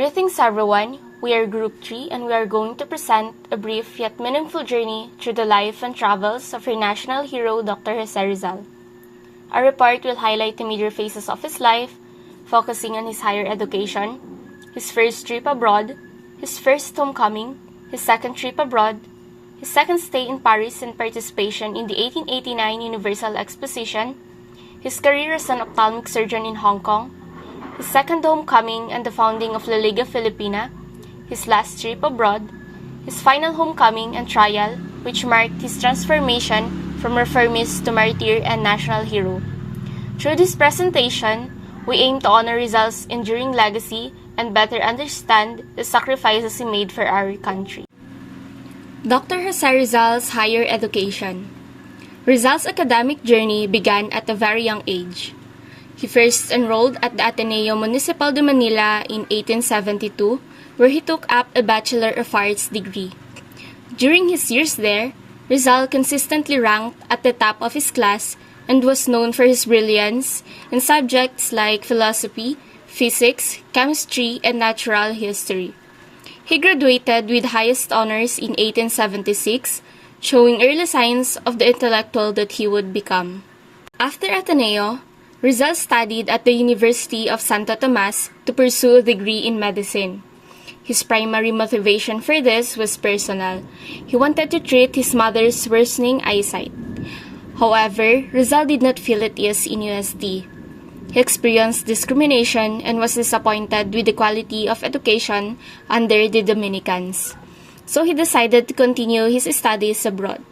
Greetings everyone, we are Group 3 and we are going to present a brief yet meaningful journey through the life and travels of our national hero Dr. Jose Rizal. Our report will highlight the major phases of his life, focusing on his higher education, his first trip abroad, his first homecoming, his second trip abroad, his second stay in Paris and participation in the 1889 Universal Exposition, his career as an ophthalmic surgeon in Hong Kong, his second homecoming and the founding of La Liga Filipina, his last trip abroad, his final homecoming and trial, which marked his transformation from reformist to martyr and national hero. Through this presentation, we aim to honor Rizal's enduring legacy and better understand the sacrifices he made for our country. Dr. Jose Rizal's higher education. Rizal's academic journey began at a very young age. He first enrolled at the Ateneo Municipal de Manila in 1872, where he took up a Bachelor of Arts degree. During his years there, Rizal consistently ranked at the top of his class and was known for his brilliance in subjects like philosophy, physics, chemistry, and natural history. He graduated with highest honors in 1876, showing early signs of the intellectual that he would become. After Ateneo, Rizal studied at the University of Santo Tomas to pursue a degree in medicine. His primary motivation for this was personal. He wanted to treat his mother's worsening eyesight. However, Rizal did not feel at ease in UST. He experienced discrimination and was disappointed with the quality of education under the Dominicans. So he decided to continue his studies abroad.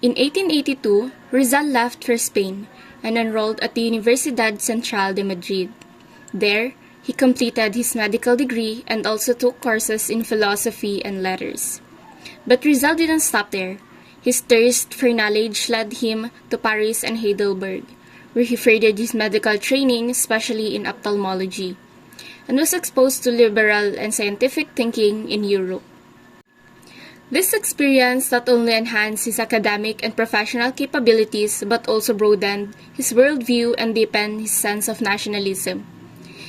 In 1882, Rizal left for Spain and enrolled at the Universidad Central de Madrid. There, he completed his medical degree and also took courses in philosophy and letters. But Rizal didn't stop there. His thirst for knowledge led him to Paris and Heidelberg, where he furthered his medical training, especially in ophthalmology, and was exposed to liberal and scientific thinking in Europe. This experience not only enhanced his academic and professional capabilities but also broadened his worldview and deepened his sense of nationalism.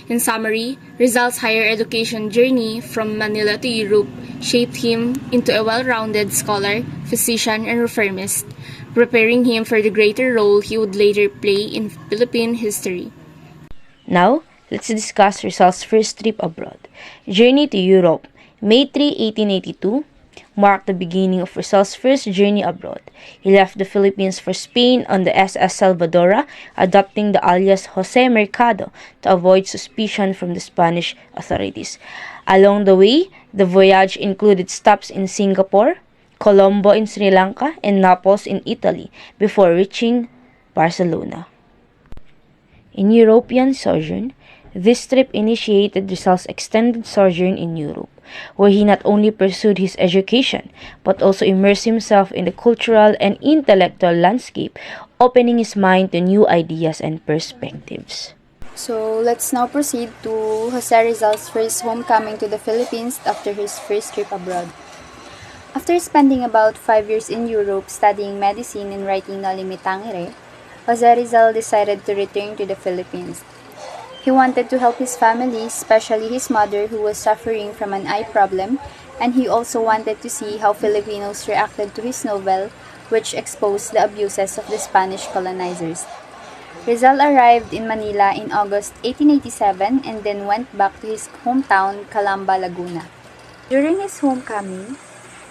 In summary, Rizal's higher education journey from Manila to Europe shaped him into a well-rounded scholar, physician, and reformist, preparing him for the greater role he would later play in Philippine history. Now, let's discuss Rizal's first trip abroad. Journey to Europe, May 3, 1882, marked the beginning of Rizal's first journey abroad. He left the Philippines for Spain on the SS Salvadora, adopting the alias Jose Mercado to avoid suspicion from the Spanish authorities. Along the way, the voyage included stops in Singapore, Colombo in Sri Lanka, and Naples in Italy before reaching Barcelona. In European sojourn, this trip initiated Rizal's extended sojourn in Europe, where he not only pursued his education, but also immersed himself in the cultural and intellectual landscape, opening his mind to new ideas and perspectives. So let's now proceed to Jose Rizal's first homecoming to the Philippines after his first trip abroad. After spending about 5 years in Europe studying medicine and writing No Limit Tangere, Jose Rizal decided to return to the Philippines. He wanted to help his family, especially his mother who was suffering from an eye problem, and he also wanted to see how Filipinos reacted to his novel, which exposed the abuses of the Spanish colonizers. Rizal arrived in Manila in August 1887 and then went back to his hometown, Calamba, Laguna. During his homecoming,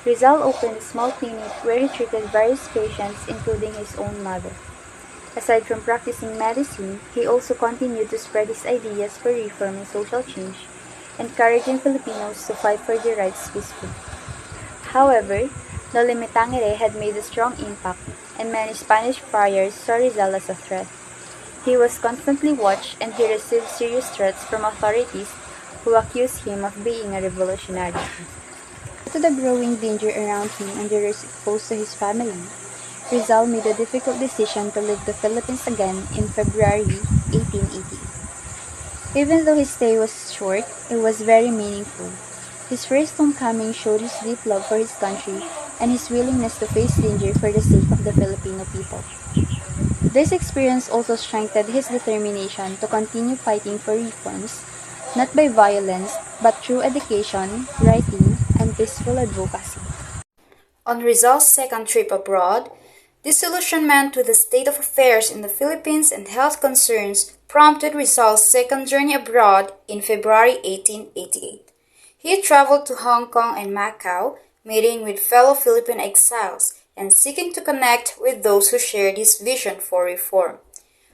Rizal opened a small clinic where he treated various patients, including his own mother. Aside from practicing medicine, he also continued to spread his ideas for reform and social change, encouraging Filipinos to fight for their rights peacefully. However, No Limit Tangere had made a strong impact, and many Spanish friars saw Rizal as a threat. He was constantly watched and he received serious threats from authorities who accused him of being a revolutionary. Due to the growing danger around him and the risk posed to his family, Rizal made a difficult decision to leave the Philippines again in February 1880. Even though his stay was short, it was very meaningful. His first homecoming showed his deep love for his country and his willingness to face danger for the sake of the Filipino people. This experience also strengthened his determination to continue fighting for reforms not by violence, but through education, writing, and peaceful advocacy. On Rizal's second trip abroad, disillusionment with the state of affairs in the Philippines and health concerns prompted Rizal's second journey abroad in February 1888. He traveled to Hong Kong and Macau, meeting with fellow Philippine exiles and seeking to connect with those who shared his vision for reform.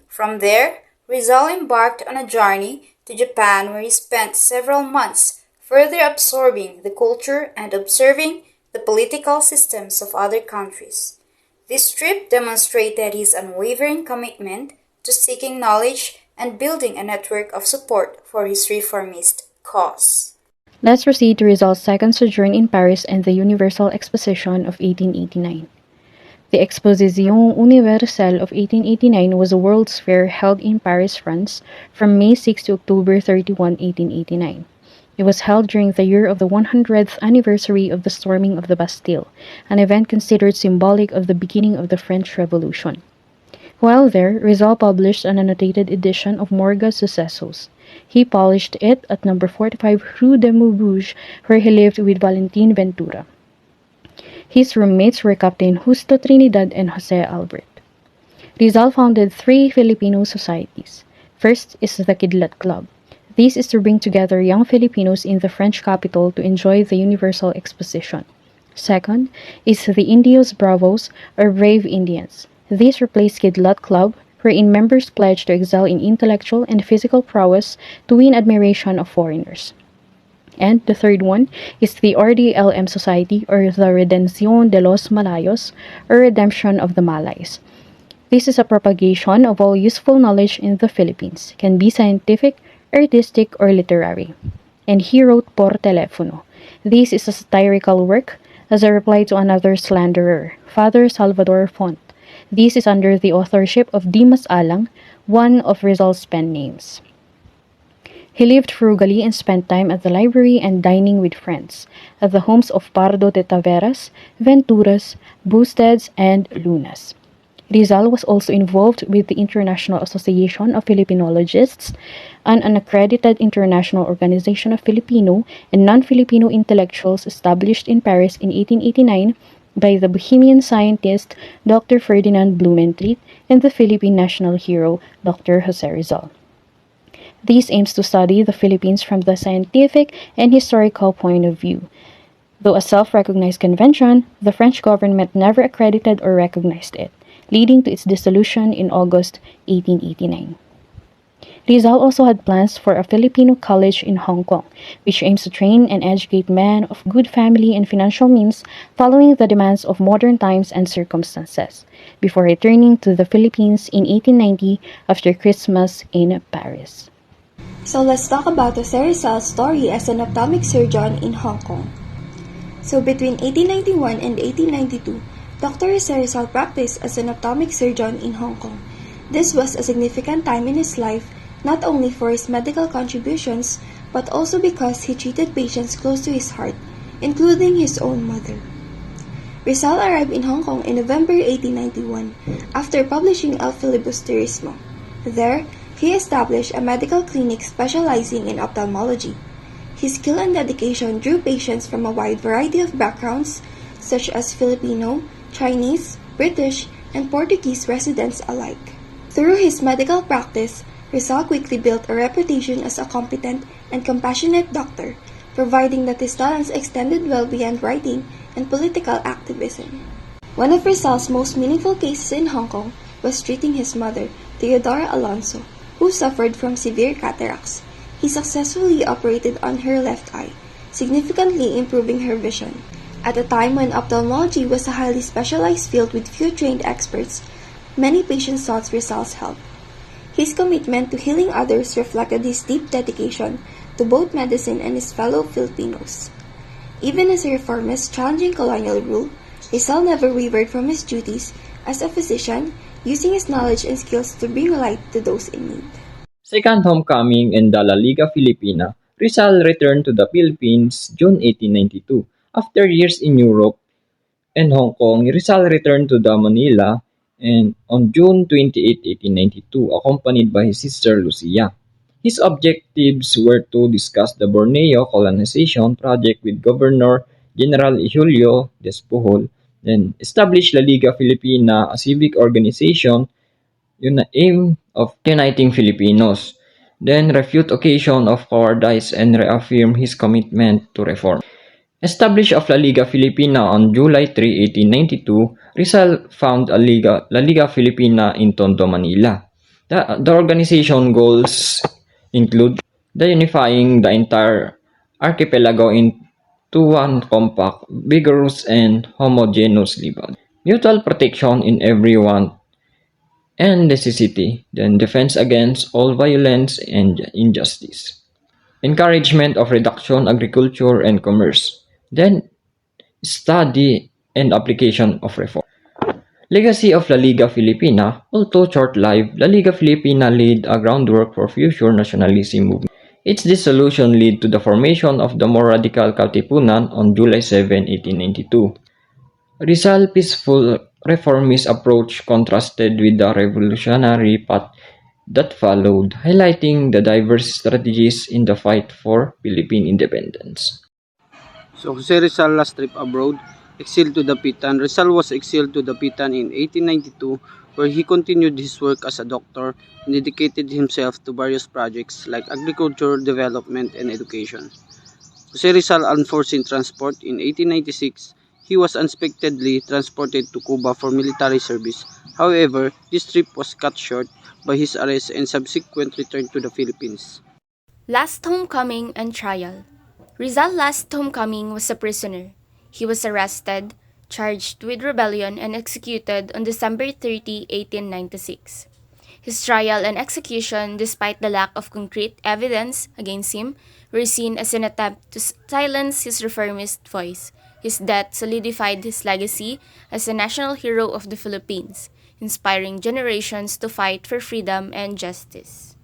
From there, Rizal embarked on a journey to Japan where he spent several months, further absorbing the culture and observing the political systems of other countries. This trip demonstrated his unwavering commitment to seeking knowledge and building a network of support for his reformist cause. Let's proceed to Rizal's second sojourn in Paris and the Universal Exposition of 1889. The Exposition Universelle of 1889 was a World's Fair held in Paris, France, from May 6 to October 31, 1889. It was held during the year of the 100th anniversary of the storming of the Bastille, an event considered symbolic of the beginning of the French Revolution. While there, Rizal published an annotated edition of Morga's Successos. He polished it at number 45 Rue de Maubeuge, where he lived with Valentin Ventura. His roommates were Captain Justo Trinidad and Jose Albert. Rizal founded three Filipino societies. First is the Kidlat Club. This is to bring together young Filipinos in the French capital to enjoy the Universal Exposition. Second is the Indios Bravos, or Brave Indians. This replaced Kidlat Club, wherein members pledged to excel in intellectual and physical prowess to win admiration of foreigners. And the third one is the RDLM Society, or the Redención de los Malayos, or Redemption of the Malays. This is a propagation of all useful knowledge in the Philippines, can be scientific, artistic, or literary. And he wrote Por Telefono. This is a satirical work as a reply to another slanderer, Father Salvador Font. This is under the authorship of Dimas Alang, one of Rizal's pen names. He lived frugally and spent time at the library and dining with friends, at the homes of Pardo de Taveras, Venturas, Busteds, and Lunas. Rizal was also involved with the International Association of Filipinologists, an unaccredited international organization of Filipino and non-Filipino intellectuals established in Paris in 1889 by the Bohemian scientist Dr. Ferdinand Blumentritt and the Philippine national hero Dr. Jose Rizal. This aims to study the Philippines from the scientific and historical point of view. Though a self-recognized convention, the French government never accredited or recognized it, leading to its dissolution in August 1889. Rizal also had plans for a Filipino college in Hong Kong, which aims to train and educate men of good family and financial means following the demands of modern times and circumstances, before returning to the Philippines in 1890 after Christmas in Paris. So let's talk about Jose Rizal's story as an ophthalmic surgeon in Hong Kong. So between 1891 and 1892, Dr. Jose Rizal practiced as an ophthalmic surgeon in Hong Kong. This was a significant time in his life, not only for his medical contributions, but also because he treated patients close to his heart, including his own mother. Rizal arrived in Hong Kong in November 1891 after publishing El Filibusterismo. There, he established a medical clinic specializing in ophthalmology. His skill and dedication drew patients from a wide variety of backgrounds, such as Filipino, Chinese, British, and Portuguese residents alike. Through his medical practice, Rizal quickly built a reputation as a competent and compassionate doctor, providing that his talents extended well beyond writing and political activism. One of Rizal's most meaningful cases in Hong Kong was treating his mother, Theodora Alonso, who suffered from severe cataracts. He successfully operated on her left eye, significantly improving her vision. At a time when ophthalmology was a highly specialized field with few trained experts, many patients sought Rizal's help. His commitment to healing others reflected his deep dedication to both medicine and his fellow Filipinos. Even as a reformist challenging colonial rule, Rizal never wavered from his duties as a physician, using his knowledge and skills to bring light to those in need. Second homecoming in the La Liga Filipina, Rizal returned to the Philippines June 1892. After years in Europe and Hong Kong, Rizal returned to the Manila and on June 28, 1892, accompanied by his sister Lucia. His objectives were to discuss the Borneo colonization project with Governor General Julio Despujol, then establish La Liga Filipina, a civic organization aim of uniting Filipinos, then refute occasion of cowardice and reaffirm his commitment to reform. Established of La Liga Filipina on July 3, 1892, Rizal found La Liga Filipina in Tondo, Manila. The organization goals include the unifying the entire archipelago into one compact, vigorous, and homogeneous Liban. Mutual protection in everyone and necessity, then defense against all violence and injustice. Encouragement of reduction, agriculture, and commerce. Then study and application of reform. Legacy of La Liga Filipina. Although short-lived, La Liga Filipina laid a groundwork for future nationalism movement. Its dissolution led to the formation of the more radical Katipunan on July 7, 1892. Rizal's peaceful reformist approach contrasted with the revolutionary path that followed, highlighting the diverse strategies in the fight for Philippine independence. So Jose Rizal last trip abroad, exiled to Dapitan. Rizal was exiled to Dapitan in 1892 where he continued his work as a doctor and dedicated himself to various projects like agriculture, development, and education. Jose Rizal unforeseen transport in 1896, he was unexpectedly transported to Cuba for military service. However, this trip was cut short by his arrest and subsequent return to the Philippines. Last homecoming and trial. Rizal's last homecoming was a prisoner. He was arrested, charged with rebellion, and executed on December 30, 1896. His trial and execution, despite the lack of concrete evidence against him, were seen as an attempt to silence his reformist voice. His death solidified his legacy as a national hero of the Philippines, inspiring generations to fight for freedom and justice.